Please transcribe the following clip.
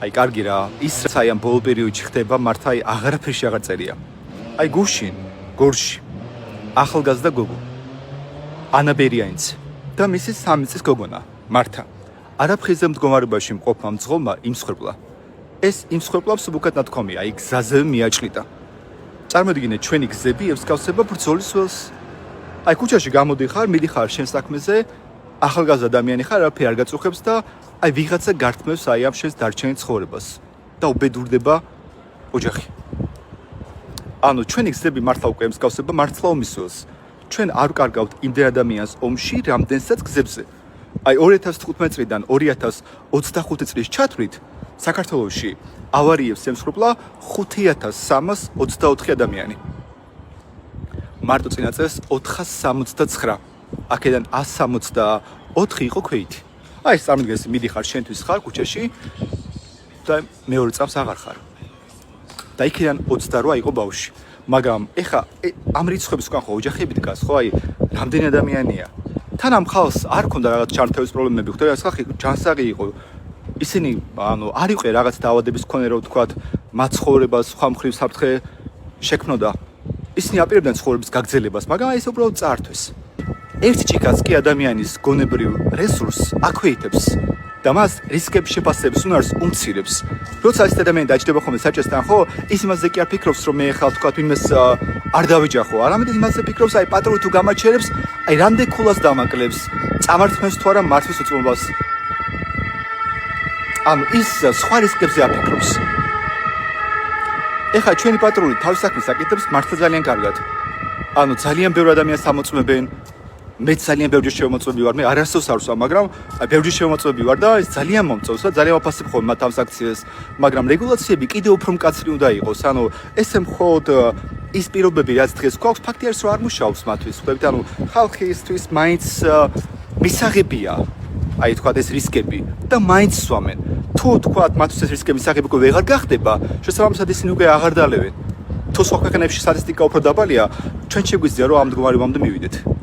აი კარგი რა, ის აი ამ ბოლო პერიოდში ხდება მართა აი აღარაფერში აღარ წერია. აი გუშინ, გორში, ახალგაზრდა გოგო. ანა ბერიანიც და მისი 3 წლის გოგონა, მართა. არაფხიზელ მდგომარეობაში მყოფმა მძღოლმა იმსხვერპლა. ეს იმსხვერპლავს უკეთ ნათქვამია, აი გზაზე მიაჭრიდა. წარმოიდგინეთ, ჩვენი გზები ევსკავსება ბრძოლის ველს. აი ქუჩაში გამოდიხარ, მიდიხარ შენ საქმეზე, ახალგაზრდა ადამიანი ხარ, არაფერი არ გაწუხებს და აი ვიღაცა გართმევს აი ამ შენს დარჩენილ ცხოვრებას და უბედურდება ოჯახი. ანუ ჩვენი გზები მართლა უკვე ემსგავსება მართლა ომის ველს. ჩვენ არ ვკარგავთ იმდენ ადამიანს ომში, რამდენსაც გზებზე. აი 2015 წლიდან 2025 წლის ჩათვლით საქართველოში ავარიებს ემსხვერპლა 5324 ადამიანი. მარტო წინა წელს 469, აქედან 164 იყო ქვეითი. აი ეს წარმოიდგინეთ, მიდიხარ შენთვის ხარ ქუჩაში და მეორე წამს აღარ ხარ. და იქიდან 28 იყო ბავშვი. მაგრამ ეხა ამ რიცხვების უკან ხო ოჯახები დგას, ხო? აი რამდენი ადამიანია? თან ამ ხალხს არ ქონდა რაღაც ჩართევის პრობლემები, ხვდები, ეს ხალხი ჯანსაღი იყო. ისინი ანუ არ იყო რაღაც დაავადების მქონე, რომ ვთქვათ, მაცხოვრებას სხვა მხრივ საფრთხე შექმნოდა. ისინი აპირებდნენ ცხოვრების გაგრძელებას, მაგრამ აი ეს უბრალოდ წაართვეს. ერთი ჭიქაც კი ადამიანის გონებრივ რესურსს აქვეითებს და მას რისკების შეფასების უნარს უმცირებს. როცა ეს ადამიანი დაჯდება ხოლმე საჭესთან, ხო, ის იმაზე კი არ ფიქრობს, რომ მე ხალხ თქვათ ვინმეს არ დავეჯახო, არამედ იმაზე ფიქრობს, აი პატრული თუ გამაჩერებს, აი რამდენ ქულას დამაკლებს, წამართმევს თუ არა მართვის უწყლობას. ანუ ის სხვა რისკებზე აფიქრობს. ეხლა ჩვენი პატრული თავის საქმეს აკეთებს მართლა ძალიან კარგად. ანუ ძალიან ბევრი ადამიანს ამოწმებენ. მე ძალიან ბევრი შემოწმები ვარ, მე არასდროს არ ვსვამ, მაგრამ ბევრი შემოწმები ვარ და ეს ძალიან მომწონს და ძალიან ვაფასებ ხოლმე მათ ამ აქციას, მაგრამ რეგულაციები კიდევ უფრო მკაცრი უნდა იყოს. ანუ ესე მხოლოდ ის პირობები, რაც დღეს გვაქვს, ფაქტია ის რომ არ მუშაობს მათთვის, ხვდებით? ანუ ხალხისთვის მაინც მისაღებია, აი თქვათ ეს რისკები და მაინც სვამენ. თუ თქვათ მათთვის ეს რისკების მისაღები უკვე ვეღარ გახდება, შესაბამისად ისინი უკვე აღარ დალევენ. თუ სხვა ქვეყნებში სტატისტიკა უფრო დაბალია, ჩვენ შეგვიძლია რომ ამ მდგომარეობამდე მივიდეთ.